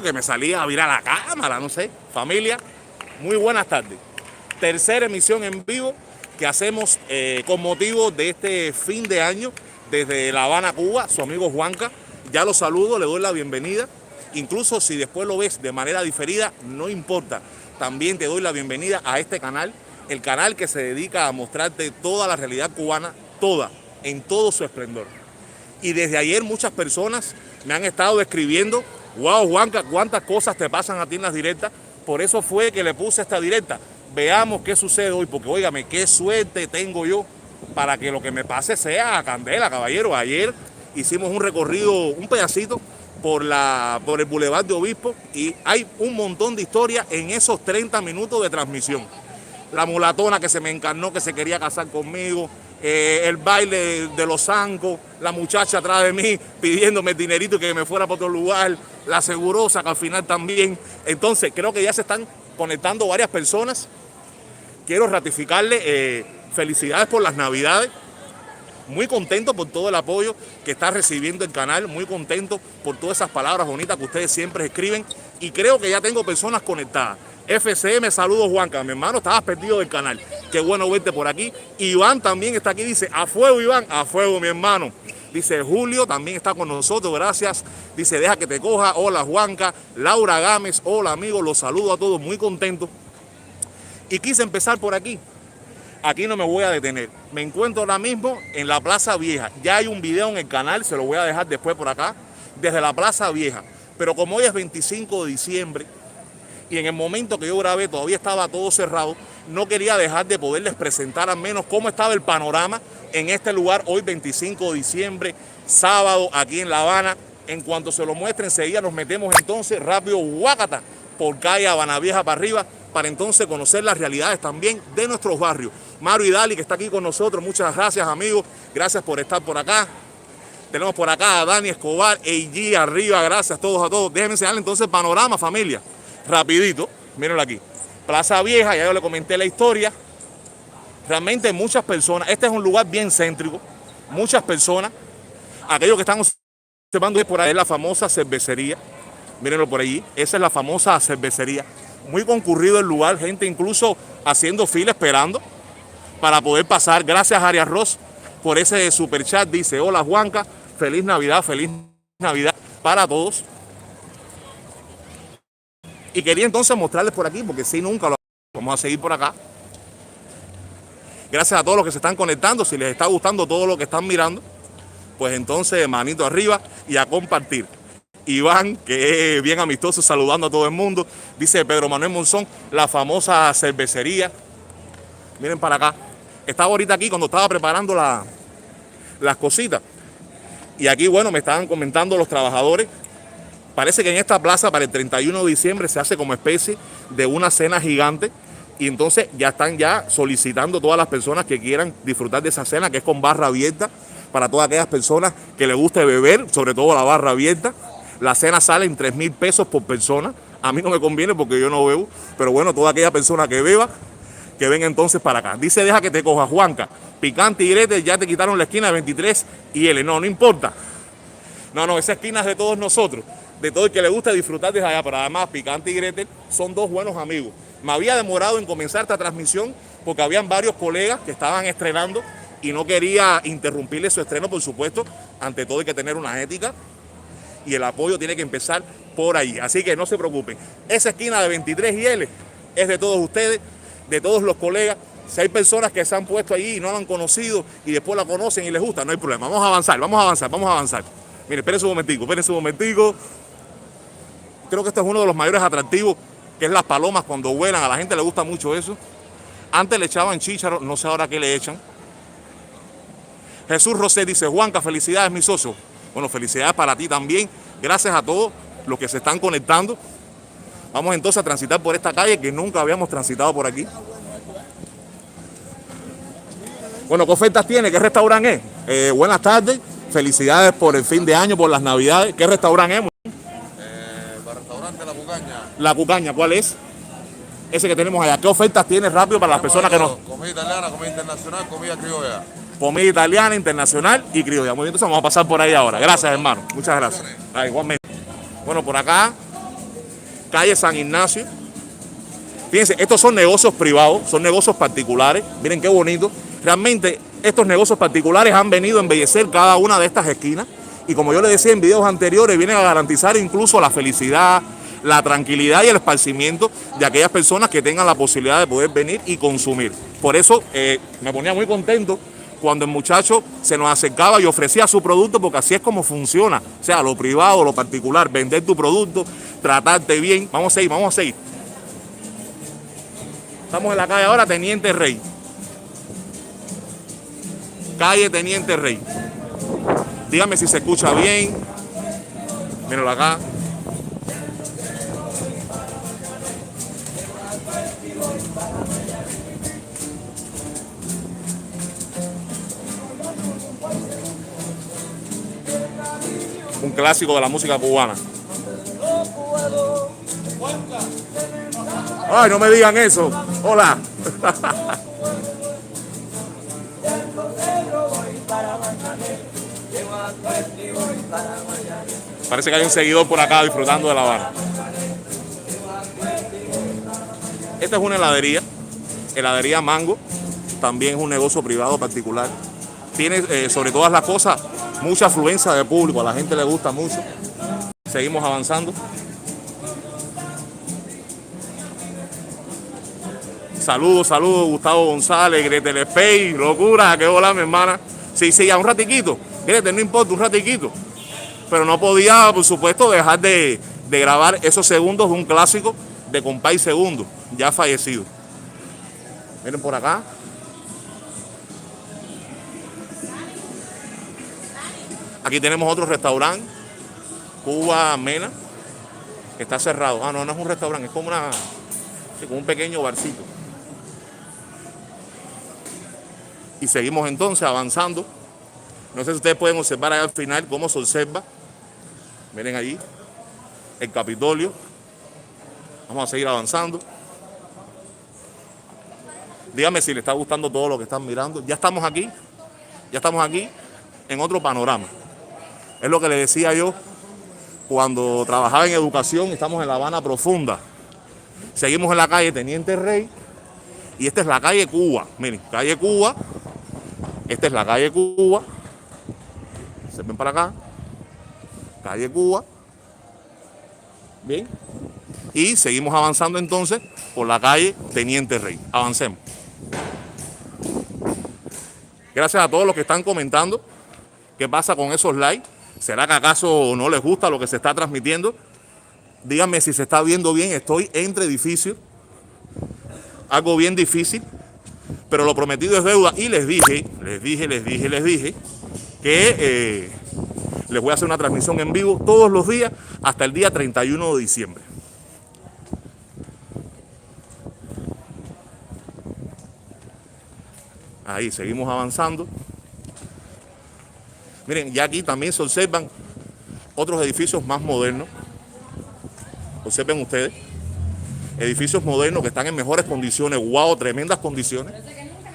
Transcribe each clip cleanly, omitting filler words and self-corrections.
que me salía a virar la cámara, no sé. Familia, muy buenas tardes. Tercera emisión en vivo que hacemos con motivo de este fin de año desde La Habana, Cuba. Su amigo Juanca, ya lo saludo, le doy la bienvenida. Incluso si después lo ves de manera diferida, no importa. También te doy la bienvenida a este canal, el canal que se dedica a mostrarte toda la realidad cubana, toda, en todo su esplendor. Y desde ayer muchas personas me han estado escribiendo: wow, Juanca, cuántas cosas te pasan a ti en las directas. Por eso fue que le puse esta directa. Veamos qué sucede hoy, porque óigame, qué suerte tengo yo para que lo que me pase sea a candela, caballero. Ayer hicimos un recorrido, un pedacito por el Boulevard de Obispo, y hay un montón de historias en esos 30 minutos de transmisión. La mulatona que se me encarnó, que se quería casar conmigo, el baile de los zancos, la muchacha atrás de mí pidiéndome el dinerito y que me fuera para otro lugar, la segurosa que al final también. Entonces creo que ya se están conectando varias personas. Quiero ratificarle felicidades por las Navidades. Muy contento por todo el apoyo que está recibiendo el canal, muy contento por todas esas palabras bonitas que ustedes siempre escriben, y creo que ya tengo personas conectadas. FCM, saludos Juanca, mi hermano, estabas perdido del canal, qué bueno verte por aquí. Iván también está aquí, dice, a fuego Iván, a fuego mi hermano. Dice Julio, también está con nosotros, gracias. Dice, deja que te coja, hola Juanca. Laura Gámez, hola amigos, los saludo a todos, muy contento. Y quise empezar por aquí. Aquí no me voy a detener. Me encuentro ahora mismo en la Plaza Vieja. Ya hay un video en el canal, se lo voy a dejar después por acá, desde la Plaza Vieja. Pero como hoy es 25 de diciembre y en el momento que yo grabé todavía estaba todo cerrado, no quería dejar de poderles presentar al menos cómo estaba el panorama en este lugar hoy 25 de diciembre, sábado, aquí en La Habana. En cuanto se lo muestre, enseguida nos metemos entonces rápido, guácata, por calle Habana Vieja para arriba, para entonces conocer las realidades también de nuestros barrios. Mario Idali, que está aquí con nosotros, muchas gracias amigos, gracias por estar por acá. Tenemos por acá a Dani Escobar, AG arriba, gracias a todos. Déjenme enseñarles entonces el panorama, familia, rapidito, mírenlo aquí. Plaza Vieja, ya yo le comenté la historia. Realmente muchas personas, este es un lugar bien céntrico, muchas personas, aquellos que están observando por ahí es la famosa cervecería, mírenlo por allí, esa es la famosa cervecería. Muy concurrido el lugar, gente incluso haciendo fila esperando para poder pasar. Gracias Arias Ross por ese super chat. Dice, hola Juanca, feliz Navidad para todos. Y quería entonces mostrarles por aquí, porque si nunca lo vamos a seguir por acá. Gracias a todos los que se están conectando. Si les está gustando todo lo que están mirando, pues entonces manito arriba y a compartir. Iván, que es bien amistoso, saludando a todo el mundo. Dice Pedro Manuel Monzón, la famosa cervecería. Miren para acá. Estaba ahorita aquí cuando estaba preparando las cositas. Y aquí, bueno, me estaban comentando los trabajadores. Parece que en esta plaza para el 31 de diciembre se hace como especie de una cena gigante. Y entonces ya están solicitando todas las personas que quieran disfrutar de esa cena, que es con barra abierta, para todas aquellas personas que les guste beber, sobre todo la barra abierta. La cena sale en 3.000 pesos por persona. A mí no me conviene porque yo no bebo, pero bueno, toda aquella persona que beba, que venga entonces para acá. Dice, deja que te coja Juanca. Picante y Gretel, ya te quitaron la esquina de 23 y L. No importa. No, esa esquina es de todos nosotros, de todo el que le gusta disfrutar desde allá. Pero además, Picante y Gretel son dos buenos amigos. Me había demorado en comenzar esta transmisión porque habían varios colegas que estaban estrenando y no quería interrumpirle su estreno, por supuesto. Ante todo hay que tener una ética y el apoyo tiene que empezar por ahí. Así que no se preocupen. Esa esquina de 23 y L es de todos ustedes, de todos los colegas. Si hay personas que se han puesto allí y no la han conocido y después la conocen y les gusta, no hay problema. Vamos a avanzar. Miren, espérense un momentico. Creo que este es uno de los mayores atractivos, que es las palomas cuando vuelan. A la gente le gusta mucho eso. Antes le echaban chícharo, no sé ahora qué le echan. Jesús Rosé dice, Juanca, felicidades mi socio. Bueno, felicidades para ti también. Gracias a todos los que se están conectando. Vamos entonces a transitar por esta calle que nunca habíamos transitado por aquí. Bueno, ¿qué ofertas tiene? ¿Qué restaurante es? Buenas tardes. Felicidades por el fin de año, por las Navidades. ¿Qué restaurante es? El restaurante La Cucaña. La Cucaña, ¿cuál es? Ese que tenemos allá. ¿Qué ofertas tiene rápido para las personas que no? Comida italiana, comida internacional, comida criolla. Comida italiana, internacional y criolla. Muy bien, entonces vamos a pasar por ahí ahora. Gracias, hermano. Muchas gracias. Igualmente. Bueno, por acá calle San Ignacio. Fíjense, estos son negocios privados, son negocios particulares. Miren qué bonito. Realmente estos negocios particulares han venido a embellecer cada una de estas esquinas. Y como yo les decía en videos anteriores, vienen a garantizar incluso la felicidad, la tranquilidad y el esparcimiento de aquellas personas que tengan la posibilidad de poder venir y consumir. Por eso me ponía muy contento cuando el muchacho se nos acercaba y ofrecía su producto, porque así es como funciona. O sea, lo privado, lo particular, vender tu producto, tratarte bien. Vamos a seguir, vamos a seguir. Estamos en la calle ahora Teniente Rey. Calle Teniente Rey. Dígame si se escucha bien. Mírenlo acá. Un clásico de la música cubana. Ay, no me digan eso. Hola. Parece que hay un seguidor por acá disfrutando de La Habana. Esta es una heladería, heladería Mango. También es un negocio privado particular. Tiene, sobre todas las cosas, mucha afluencia de público. A la gente le gusta mucho. Seguimos avanzando. Saludos, saludos, Gustavo González, Gretel Espey, locura, qué hola mi hermana. Sí, ya un ratiquito, Gretel, no importa, un ratiquito. Pero no podía, por supuesto, dejar de grabar esos segundos de un clásico de Compay Segundo, ya fallecido. Miren por acá. Aquí tenemos otro restaurante, Cuba Mena, que está cerrado. Ah, no, no es un restaurante, es como un pequeño barcito. Y seguimos entonces avanzando. No sé si ustedes pueden observar ahí al final cómo se observa. Miren allí el Capitolio. Vamos a seguir avanzando. Díganme si les está gustando todo lo que están mirando. Ya estamos aquí en otro panorama. Es lo que les decía yo cuando trabajaba en educación. Estamos en La Habana Profunda. Seguimos en la calle Teniente Rey. Y esta es la calle Cuba. Miren, calle Cuba. Esta es la calle Cuba. Se ven para acá. Calle Cuba. Bien. Y seguimos avanzando entonces por la calle Teniente Rey. Avancemos. Gracias a todos los que están comentando. ¿Qué pasa con esos likes? ¿Será que acaso no les gusta lo que se está transmitiendo? Díganme si se está viendo bien. Estoy entre edificios. Algo bien difícil. Pero lo prometido es deuda. Y les dije que les voy a hacer una transmisión en vivo todos los días hasta el día 31 de diciembre. Ahí seguimos avanzando. Miren, ya aquí también se observan otros edificios más modernos. Observen ustedes. Edificios modernos que están en mejores condiciones. Wow, tremendas condiciones.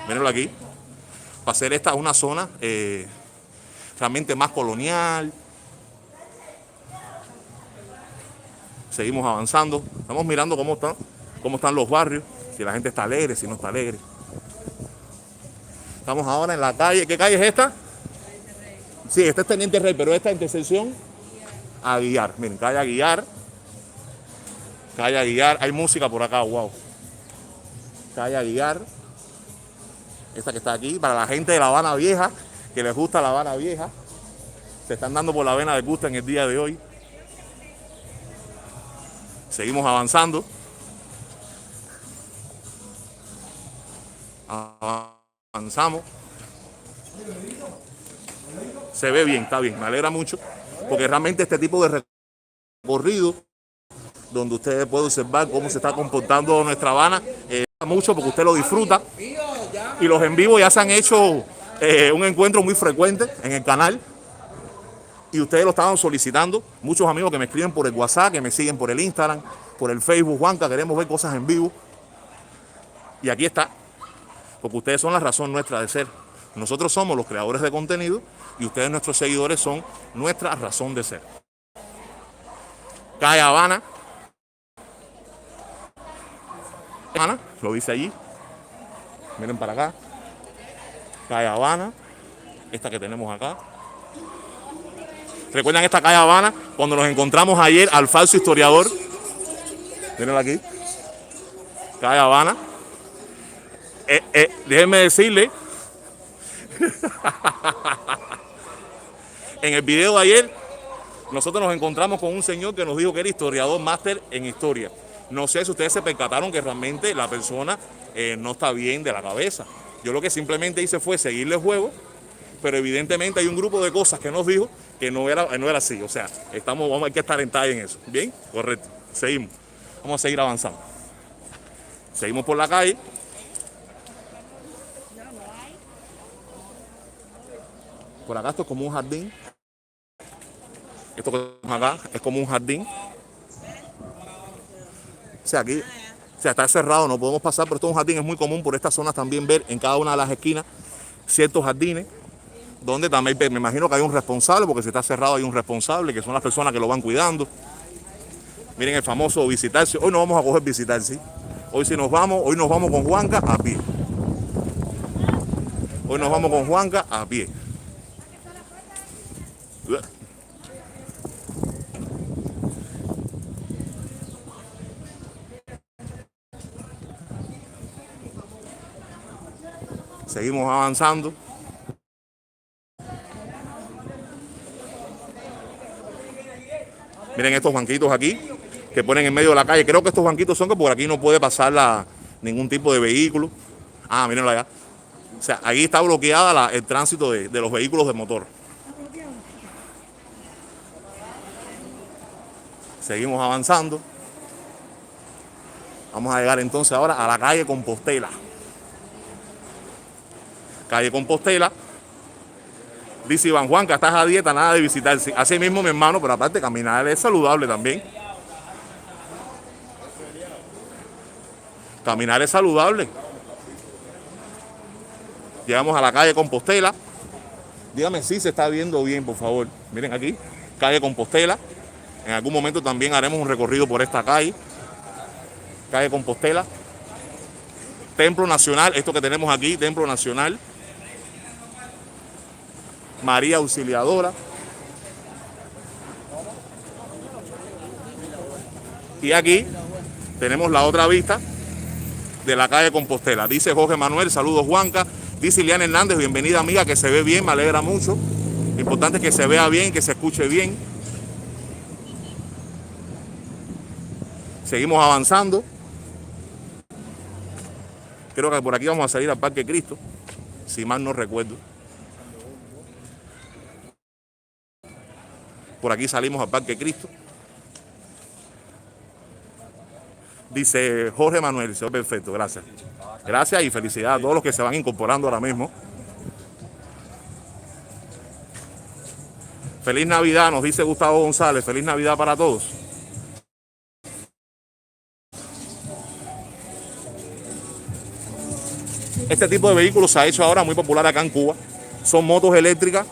Mírenlo aquí. Para hacer esta una zona realmente más colonial. Seguimos avanzando. Estamos mirando cómo están los barrios. Si la gente está alegre, si no está alegre. Estamos ahora en la calle. ¿Qué calle es esta? Sí, esta es Teniente Rey, pero esta intersección Aguiar. Miren, calle Aguiar. Calle Aguiar. Hay música por acá, wow. Calle Aguiar. Esta que está aquí, para la gente de La Habana Vieja, que les gusta La Habana Vieja. Se están dando por la vena de gusto en el día de hoy. Seguimos avanzando. Avanzamos. Se ve bien, está bien, me alegra mucho, porque realmente este tipo de recorrido, donde ustedes pueden observar cómo se está comportando nuestra Habana, mucho porque usted lo disfruta. Y los en vivo ya se han hecho un encuentro muy frecuente en el canal. Y ustedes lo estaban solicitando. Muchos amigos que me escriben por el WhatsApp, que me siguen por el Instagram, por el Facebook. Juanca, queremos ver cosas en vivo. Y aquí está. Porque ustedes son la razón nuestra de ser. Nosotros somos los creadores de contenido y ustedes, nuestros seguidores, son nuestra razón de ser. Calle Habana. Habana, lo dice allí. Miren para acá. Calle Habana. Esta que tenemos acá. ¿Recuerdan esta calle Habana? Cuando nos encontramos ayer al falso historiador. Mírenlo aquí. Calle Habana. Déjenme decirle. En el video de ayer, nosotros nos encontramos con un señor que nos dijo que era historiador máster en historia. No sé si ustedes se percataron que realmente la persona no está bien de la cabeza. Yo lo que simplemente hice fue seguirle el juego, pero evidentemente hay un grupo de cosas que nos dijo que no era así. O sea, hay que estar en talla en eso. ¿Bien? Correcto. Seguimos. Vamos a seguir avanzando. Seguimos por la calle. Por acá esto es como un jardín. Esto que tenemos acá es como un jardín. O sea, aquí está cerrado, no podemos pasar, pero esto es un jardín, es muy común por estas zonas también ver en cada una de las esquinas ciertos jardines, donde también me imagino que hay un responsable, porque si está cerrado hay un responsable, que son las personas que lo van cuidando. Miren el famoso visitarse. Hoy no vamos a coger visitarse. Hoy nos vamos con Juanca a pie. Hoy nos vamos con Juanca a pie. Seguimos avanzando. Miren estos banquitos aquí que ponen en medio de la calle. Creo que estos banquitos son que por aquí no puede pasar ningún tipo de vehículo. Ah, mírenlo allá. O sea, ahí está bloqueada el tránsito de los vehículos de motor. Seguimos avanzando. Vamos a llegar entonces ahora a la calle Compostela. Calle Compostela. Dice Iván Juan que estás a dieta, nada de visitar. Así mismo, mi hermano, pero aparte caminar es saludable también. Caminar es saludable. Llegamos a la calle Compostela. Dígame si se está viendo bien, por favor. Miren aquí, calle Compostela. En algún momento también haremos un recorrido por esta calle. Calle Compostela. Templo Nacional, esto que tenemos aquí, Templo Nacional. María Auxiliadora. Y aquí tenemos la otra vista de la calle Compostela. Dice Jorge Manuel, saludos Juanca. Dice Ileana Hernández, bienvenida amiga, que se ve bien, me alegra mucho. Lo importante es que se vea bien, que se escuche bien. Seguimos avanzando. Creo que por aquí vamos a salir al Parque Cristo, si mal no recuerdo. Por aquí salimos al Parque Cristo. Dice Jorge Manuel, dice, perfecto, gracias. Gracias y felicidades a todos los que se van incorporando ahora mismo. Feliz Navidad, nos dice Gustavo González, feliz Navidad para todos. Este tipo de vehículos se ha hecho ahora muy popular acá en Cuba. Son motos eléctricas,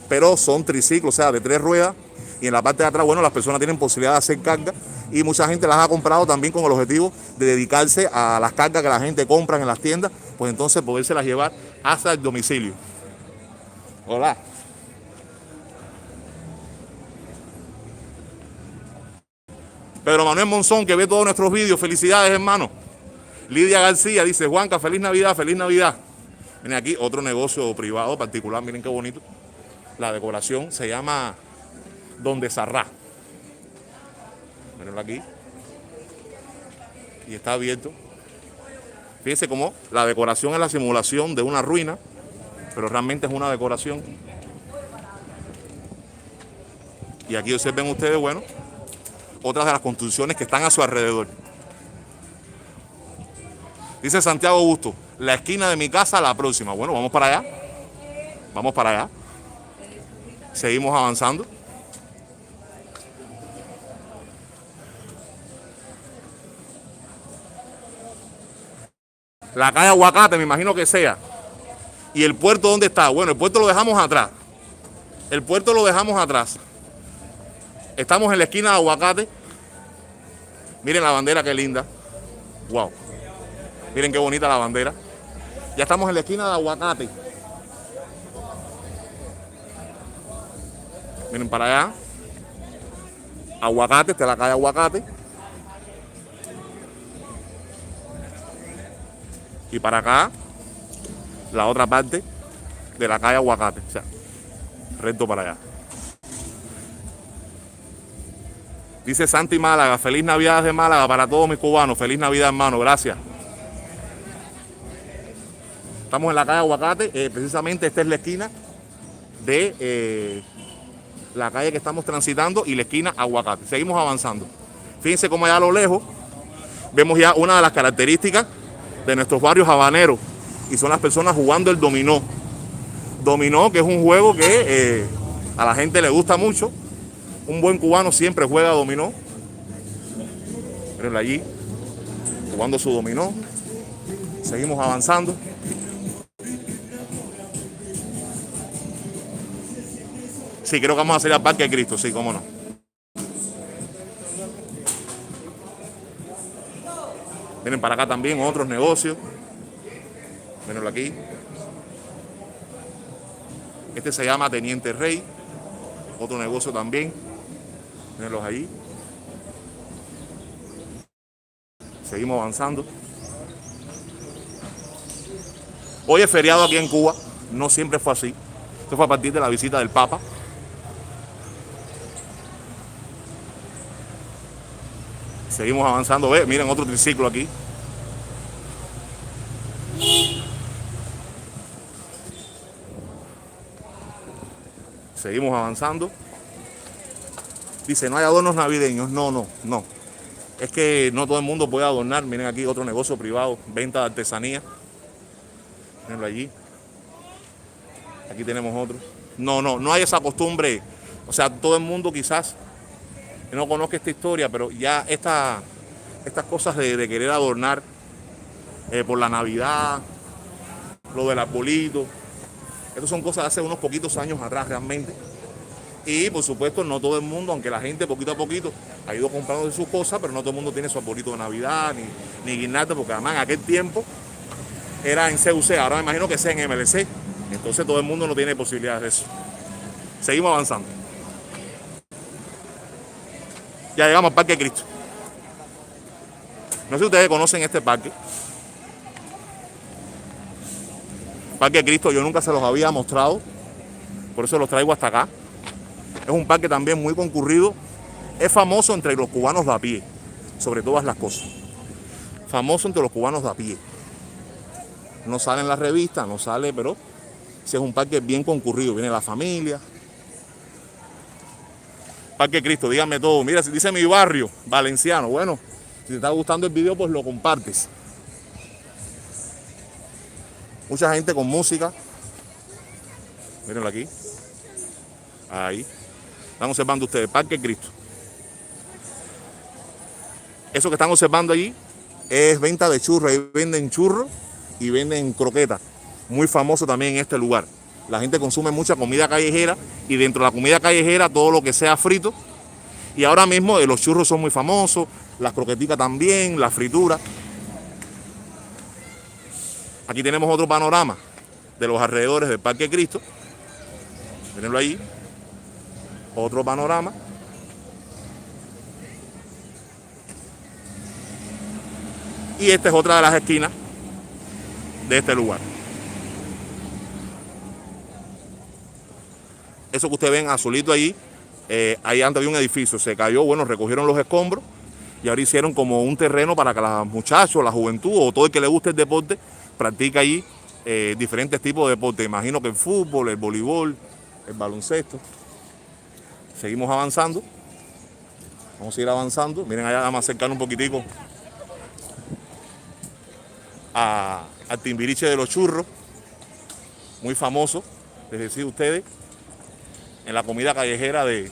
pero son triciclos, o sea, de 3 ruedas. Y en la parte de atrás, bueno, las personas tienen posibilidad de hacer carga. Y mucha gente las ha comprado también con el objetivo de dedicarse a las cargas que la gente compra en las tiendas, pues entonces podérselas llevar hasta el domicilio. Hola. Pedro Manuel Monzón, que ve todos nuestros vídeos, felicidades, hermano. Lidia García dice, Juanca, feliz Navidad, feliz Navidad. Miren aquí otro negocio privado particular, miren qué bonito. La decoración se llama Donde Sarrá. Mirenlo aquí. Y está abierto. Fíjense cómo la decoración es la simulación de una ruina, pero realmente es una decoración. Y aquí observen ustedes, bueno, otras de las construcciones que están a su alrededor. Dice Santiago Augusto, la esquina de mi casa la próxima. Bueno, vamos para allá. Vamos para allá. Seguimos avanzando. La calle Aguacate, me imagino que sea. ¿Y el puerto dónde está? Bueno, el puerto lo dejamos atrás. El puerto lo dejamos atrás. Estamos en la esquina de Aguacate. Miren la bandera, qué linda. Wow. Miren qué bonita la bandera. Ya estamos en la esquina de Aguacate. Miren para allá. Aguacate, esta es la calle Aguacate. Y para acá, la otra parte de la calle Aguacate. O sea, recto para allá. Dice Santi Málaga, feliz Navidad de Málaga para todos mis cubanos. Feliz Navidad, hermano, gracias. Estamos en la calle Aguacate, precisamente esta es la esquina de la calle que estamos transitando y la esquina Aguacate. Seguimos avanzando. Fíjense cómo allá a lo lejos vemos ya una de las características de nuestros barrios habaneros y son las personas jugando el dominó. Dominó, que es un juego que a la gente le gusta mucho. Un buen cubano siempre juega dominó. Mírenlo allí, jugando su dominó. Seguimos avanzando. Sí, creo que vamos a salir al Parque de Cristo, sí, cómo no. Vienen para acá también otros negocios. Mírenlo aquí. Este se llama Teniente Rey. Otro negocio también. Mírenlos ahí. Seguimos avanzando. Hoy es feriado aquí en Cuba. No siempre fue así. Esto fue a partir de la visita del Papa. Seguimos avanzando. Ve, miren otro triciclo aquí. Seguimos avanzando. Dice, no hay adornos navideños. No. Es que no todo el mundo puede adornar. Miren aquí otro negocio privado, venta de artesanía. Mirenlo allí. Aquí tenemos otro. No hay esa costumbre. O sea, todo el mundo quizás no conozca esta historia, pero ya estas cosas de querer adornar por la Navidad, lo del arbolito, estas son cosas de hace unos poquitos años atrás realmente. Y por supuesto no todo el mundo, aunque la gente poquito a poquito ha ido comprando sus cosas, pero no todo el mundo tiene su arbolito de Navidad ni guirnalda, porque además en aquel tiempo era en CUC, ahora me imagino que sea en MLC, entonces todo el mundo no tiene posibilidades de eso. Seguimos avanzando. Ya llegamos al Parque de Cristo. No sé si ustedes conocen este parque. Parque de Cristo yo nunca se los había mostrado, por eso los traigo hasta acá. Es un parque también muy concurrido. Es famoso entre los cubanos de a pie, sobre todas las cosas. Famoso entre los cubanos de a pie. No sale en la revista, no sale, pero sí es un parque bien concurrido. Viene la familia. Parque Cristo, díganme todo. Mira, si dice mi barrio, Valenciano. Bueno, si te está gustando el video, pues lo compartes. Mucha gente con música. Mírenlo aquí. Ahí. Están observando ustedes, Parque Cristo. Eso que están observando allí es venta de churros. Ahí venden churros y venden croquetas. Muy famoso también en este lugar. La gente consume mucha comida callejera y dentro de la comida callejera todo lo que sea frito. Y ahora mismo los churros son muy famosos, las croqueticas también, la fritura. Aquí tenemos otro panorama de los alrededores del Parque Cristo. Mírenlo ahí. Otro panorama. Y esta es otra de las esquinas de este lugar. Eso que ustedes ven azulito ahí, ahí antes había un edificio, se cayó, bueno, recogieron los escombros y ahora hicieron como un terreno para que los muchachos, la juventud o todo el que le guste el deporte, practique allí diferentes tipos de deporte. Imagino que el fútbol, el voleibol, el baloncesto. Seguimos avanzando. Vamos a ir avanzando. Miren allá, vamos a acercar un poquitico al Timbiriche de los churros. Muy famoso, les decía a ustedes, en la comida callejera de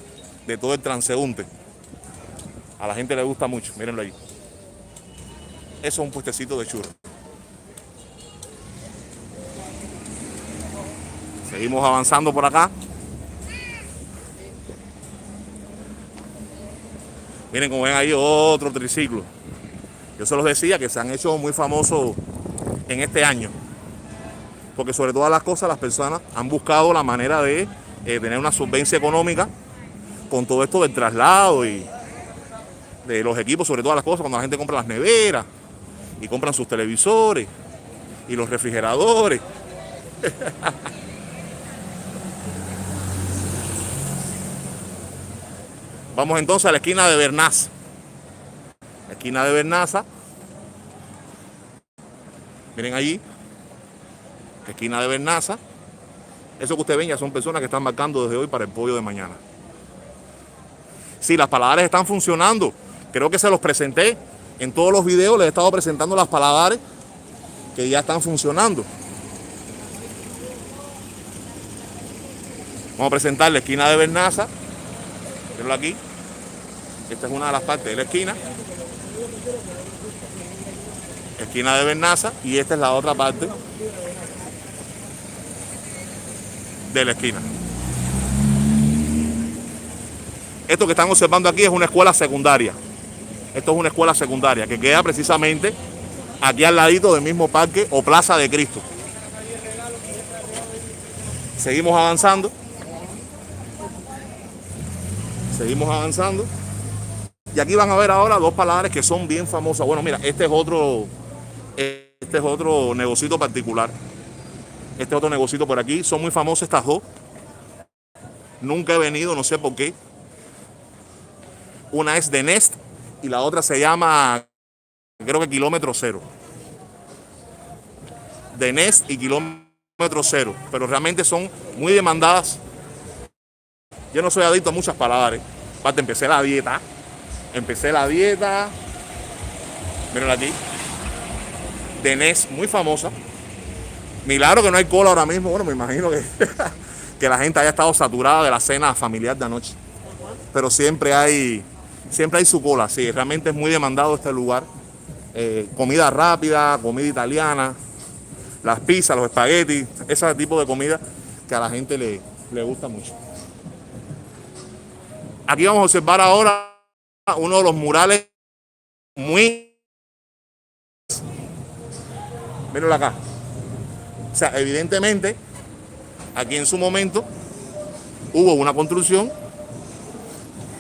todo el transeúnte. A la gente le gusta mucho, mírenlo ahí. Eso es un puestecito de churros. Seguimos avanzando por acá. Miren como ven ahí otro triciclo. Yo se los decía que se han hecho muy famosos en este año. Porque sobre todas las cosas las personas han buscado la manera de tener una solvencia económica con todo esto del traslado y de los equipos, sobre todas las cosas, cuando la gente compra las neveras y compran sus televisores y los refrigeradores. Vamos entonces a la esquina de Bernaza. La esquina de Bernaza. Miren allí. La esquina de Bernaza. Eso que ustedes ven ya son personas que están marcando desde hoy para el pollo de mañana. Sí, las paladares están funcionando. Creo que se los presenté en todos los videos. Les he estado presentando las paladares que ya están funcionando. Vamos a presentar la esquina de Bernaza. Mirenlo aquí. Esta es una de las partes de la esquina. Esquina de Bernaza. Y esta es la otra parte de la esquina. Esto que están observando aquí es una escuela secundaria. Esto es una escuela secundaria que queda precisamente aquí al ladito del mismo parque o Plaza de Cristo. Seguimos avanzando. Seguimos avanzando. Y aquí van a ver ahora dos paladares que son bien famosas. Bueno, mira, este es otro negocito particular. Este otro negocito por aquí. Son muy famosas estas dos. Nunca he venido, no sé por qué. Una es de Nest y la otra se llama, creo que Kilómetro Cero. De Nest y Kilómetro Cero. Pero realmente son muy demandadas. Yo no soy adicto a muchas paladares. Aparte, empecé la dieta. Miren aquí. De Nest, muy famosa. Milagro que no hay cola ahora mismo. Bueno, me imagino que la gente haya estado saturada de la cena familiar de anoche. Pero siempre hay su cola. Sí, realmente es muy demandado este lugar. Comida rápida, comida italiana, las pizzas, los espaguetis, ese tipo de comida que a la gente le gusta mucho. Aquí vamos a observar ahora uno de los murales muy... Mírenlo acá. O sea, evidentemente, aquí en su momento hubo una construcción,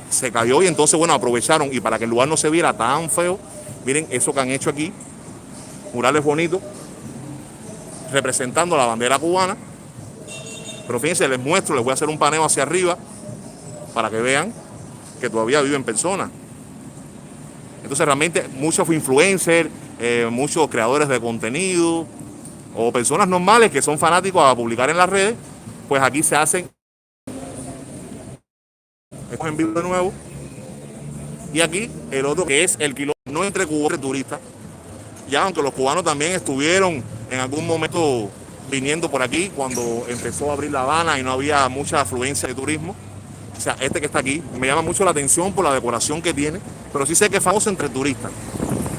se cayó y entonces, bueno, aprovecharon y para que el lugar no se viera tan feo, miren eso que han hecho aquí, murales bonitos, representando la bandera cubana. Pero fíjense, les muestro, les voy a hacer un paneo hacia arriba para que vean que todavía viven personas. Entonces realmente muchos influencers, muchos creadores de contenido o personas normales que son fanáticos a publicar en las redes, pues aquí se hacen en vivo de nuevo. Y aquí el otro que es el kilómetro, no entre cubanos y turistas, ya aunque los cubanos también estuvieron en algún momento viniendo por aquí cuando empezó a abrir La Habana y no había mucha afluencia de turismo. O sea, este que está aquí me llama mucho la atención por la decoración que tiene, pero sí sé que es famoso entre turistas.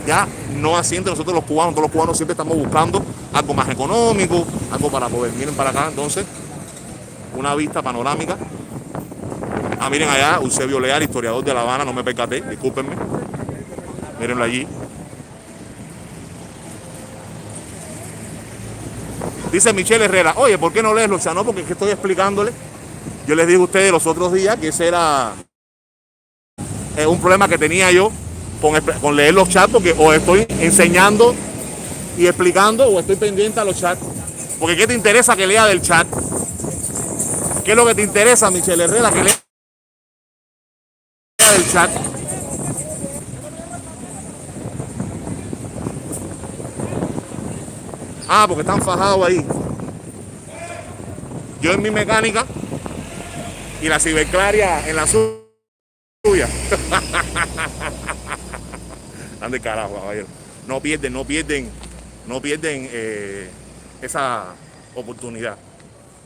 Ya no así entre nosotros los cubanos. Todos los cubanos siempre estamos buscando algo más económico, algo para poder. Miren para acá entonces, una vista panorámica. Ah, miren allá, Eusebio Leal, historiador de La Habana, no me percaté, discúlpenme. Mírenlo allí. Dice Michelle Herrera, oye, ¿por qué no lees los chats? No, porque es que estoy explicándole. Yo les dije a ustedes los otros días que ese era un problema que tenía yo con leer los chats, porque o estoy enseñando y explicando o estoy pendiente a los chats. Porque ¿qué te interesa que lea del chat? ¿Qué es lo que te interesa, Michelle Herrera, que lea del chat? Ah, porque están fajados ahí. Yo en mi mecánica y la ciberclaria en la suya. Ande carajo, caballero. No pierden esa oportunidad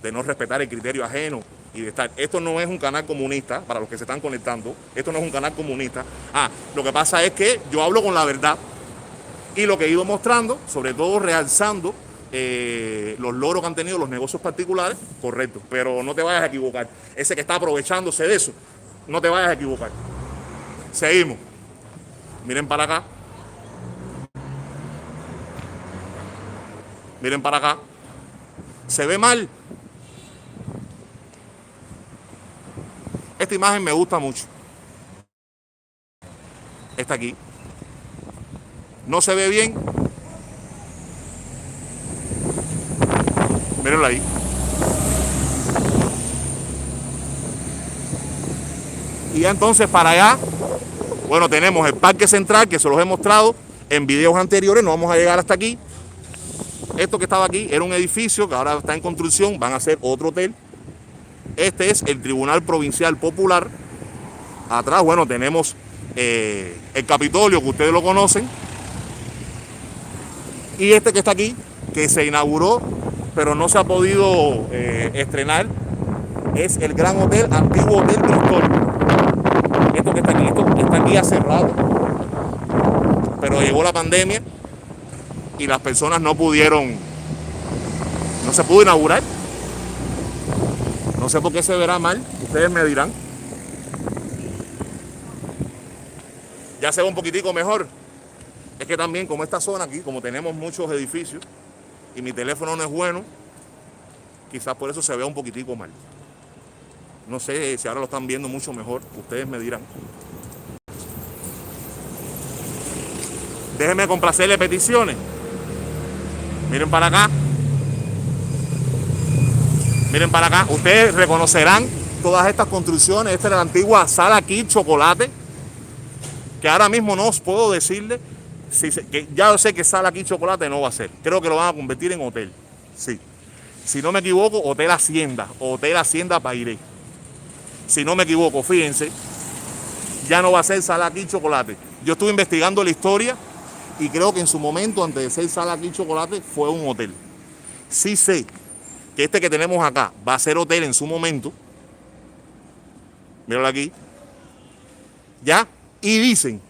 de no respetar el criterio ajeno y de estar. Esto no es un canal comunista, para los que se están conectando. Esto no es un canal comunista. Lo que pasa es que yo hablo con la verdad y lo que he ido mostrando, sobre todo realzando los logros que han tenido los negocios particulares, correcto, pero no te vayas a equivocar. Ese que está aprovechándose de eso, no te vayas a equivocar. Seguimos. Miren para acá. Miren para acá. Se ve mal. Esta imagen me gusta mucho. Esta aquí. No se ve bien. Mírenla ahí. Y ya entonces para allá, bueno, tenemos el Parque Central, que se los he mostrado en videos anteriores. No vamos a llegar hasta aquí. Esto que estaba aquí era un edificio que ahora está en construcción. Van a hacer otro hotel. Este es el Tribunal Provincial Popular. Atrás, bueno, tenemos el Capitolio, que ustedes lo conocen. Y este que está aquí, que se inauguró, pero no se ha podido estrenar, es el Gran Hotel, Antiguo Hotel Histórico. Esto que está aquí hace rato, pero llegó la pandemia y las personas no se pudo inaugurar. No sé por qué se verá mal, ustedes me dirán. Ya se ve un poquitico mejor. Es que también como esta zona aquí, como tenemos muchos edificios y mi teléfono no es bueno, quizás por eso se vea un poquitico mal. No sé si ahora lo están viendo mucho mejor, ustedes me dirán. Déjenme complacerle peticiones. Miren para acá. Miren para acá. Ustedes reconocerán todas estas construcciones. Esta es la antigua Sala aquí Chocolate, que ahora mismo no os puedo decirle, que ya sé que Sala aquí Chocolate no va a ser. Creo que lo van a convertir en hotel. Sí. Si no me equivoco, Hotel Hacienda Pairé. Si no me equivoco, fíjense, ya no va a ser Sala aquí Chocolate. Yo estuve investigando la historia y creo que en su momento, antes de ser Sala aquí Chocolate, fue un hotel. Sí sé que este que tenemos acá va a ser hotel en su momento. Míralo aquí. ¿Ya? Y dicen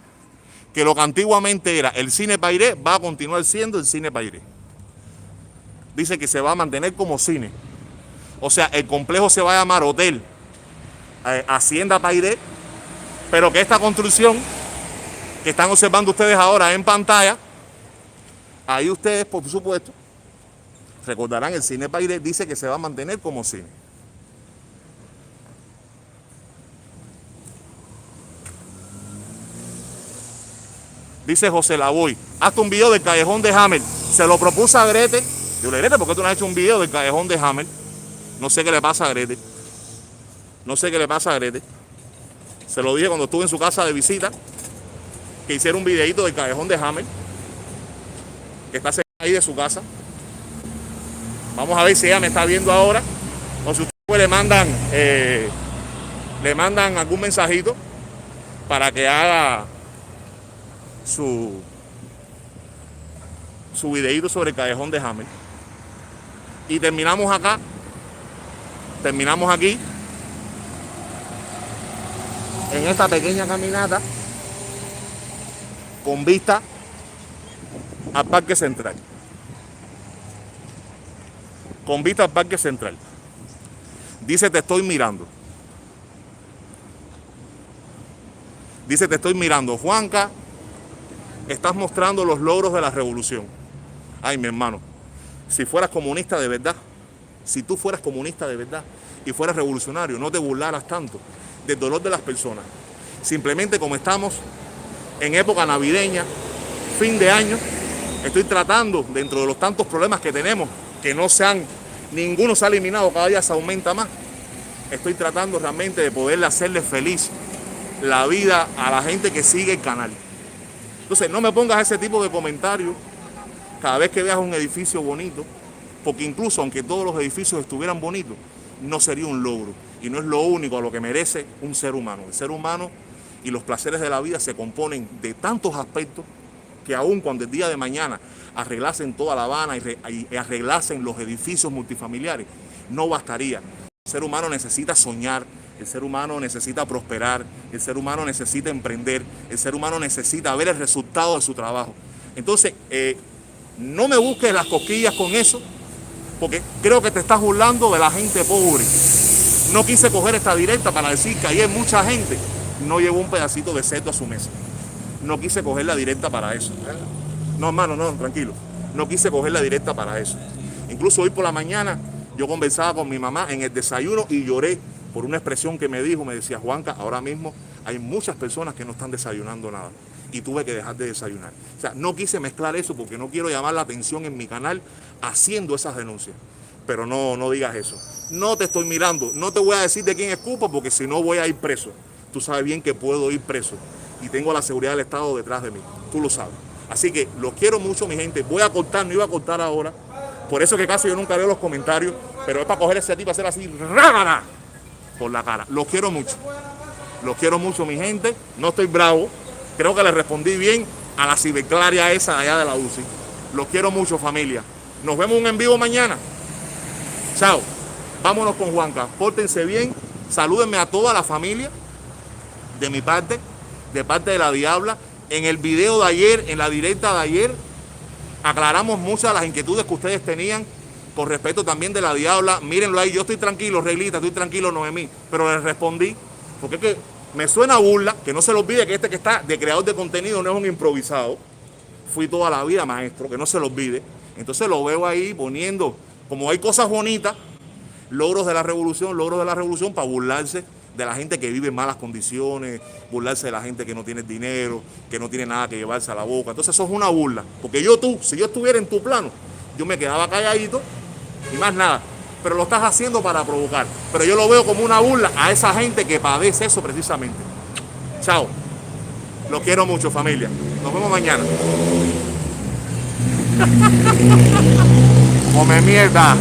que lo que antiguamente era el Cine Pairé va a continuar siendo el Cine Pairé. Dice que se va a mantener como cine. O sea, el complejo se va a llamar Hotel Hacienda Pairé, pero que esta construcción que están observando ustedes ahora en pantalla, ahí ustedes, por supuesto, recordarán el Cine Pairé, dice que se va a mantener como cine. Dice José Lavoy, hazte un video del Callejón de Hammer. Se lo propuse a Grete. Yo le dije, Grete, ¿por qué tú no has hecho un video del Callejón de Hammer? No sé qué le pasa a Grete. No sé qué le pasa a Grete. Se lo dije cuando estuve en su casa de visita, que hiciera un videito del Callejón de Hammer, que está cerca ahí de su casa. Vamos a ver si ella me está viendo ahora, o si ustedes le mandan algún mensajito para que haga su videito sobre el Callejón de Hammer. Y terminamos acá, terminamos aquí, en esta pequeña caminata con vista al Parque Central. Con vista al Parque Central. Dice, te estoy mirando. Dice, te estoy mirando. Juanca, estás mostrando los logros de la revolución. Ay, mi hermano, si fueras comunista de verdad, si tú fueras comunista de verdad y fueras revolucionario, no te burlaras tanto del dolor de las personas. Simplemente como estamos en época navideña, fin de año, estoy tratando, dentro de los tantos problemas que tenemos, que ninguno se ha eliminado, cada día se aumenta más, estoy tratando realmente de poderle hacerle feliz la vida a la gente que sigue el canal. Entonces, no me pongas ese tipo de comentarios cada vez que veas un edificio bonito, porque incluso aunque todos los edificios estuvieran bonitos, no sería un logro. Y no es lo único a lo que merece un ser humano. El ser humano y los placeres de la vida se componen de tantos aspectos que aun cuando el día de mañana arreglasen toda La Habana y arreglasen los edificios multifamiliares, no bastaría. El ser humano necesita soñar, el ser humano necesita prosperar, el ser humano necesita emprender, el ser humano necesita ver el resultado de su trabajo. Entonces, no me busques las cosquillas con eso, porque creo que te estás burlando de la gente pobre. No quise coger esta directa para decir que ayer mucha gente no llevó un pedacito de seto a su mesa. No quise coger la directa para eso. No, hermano, no, tranquilo. no quise coger la directa para eso. Incluso hoy por la mañana yo conversaba con mi mamá en el desayuno y lloré por una expresión que me dijo. Me decía, Juanca, ahora mismo hay muchas personas que no están desayunando nada y tuve que dejar de desayunar. O sea, no quise mezclar eso porque no quiero llamar la atención en mi canal haciendo esas denuncias. Pero no digas eso. No te estoy mirando, no te voy a decir de quién es culpa porque si no voy a ir preso. Tú sabes bien que puedo ir preso y tengo la seguridad del Estado detrás de mí, tú lo sabes. Así que los quiero mucho, mi gente. Voy a cortar, no iba a cortar ahora. Por eso que casi yo nunca veo los comentarios, pero es para coger ese tipo, hacer así, ¡rágara! Por la cara. Los quiero mucho, mi gente. No estoy bravo. Creo que le respondí bien a la ciberclaria esa de allá de la UCI. Los quiero mucho, familia. Nos vemos en vivo mañana. Chao. Vámonos con Juanca. Pórtense bien. Salúdenme a toda la familia de mi parte, de parte de la Diabla. En el video de ayer, en la directa de ayer, aclaramos muchas de las inquietudes que ustedes tenían con respecto también de la Diabla. Mírenlo ahí, yo estoy tranquilo, Reglita, estoy tranquilo, Noemí, pero les respondí, porque es que me suena burla, que no se lo olvide que este que está de creador de contenido no es un improvisado. Fui toda la vida maestro, que no se lo olvide. Entonces lo veo ahí poniendo, como hay cosas bonitas, logros de la revolución para burlarse de la gente que vive en malas condiciones, burlarse de la gente que no tiene dinero, que no tiene nada que llevarse a la boca. Entonces eso es una burla, porque si yo estuviera en tu plano, yo me quedaba calladito y más nada, pero lo estás haciendo para provocar. Pero yo lo veo como una burla a esa gente que padece eso precisamente. Chao, los quiero mucho, familia, nos vemos mañana. Come mierda.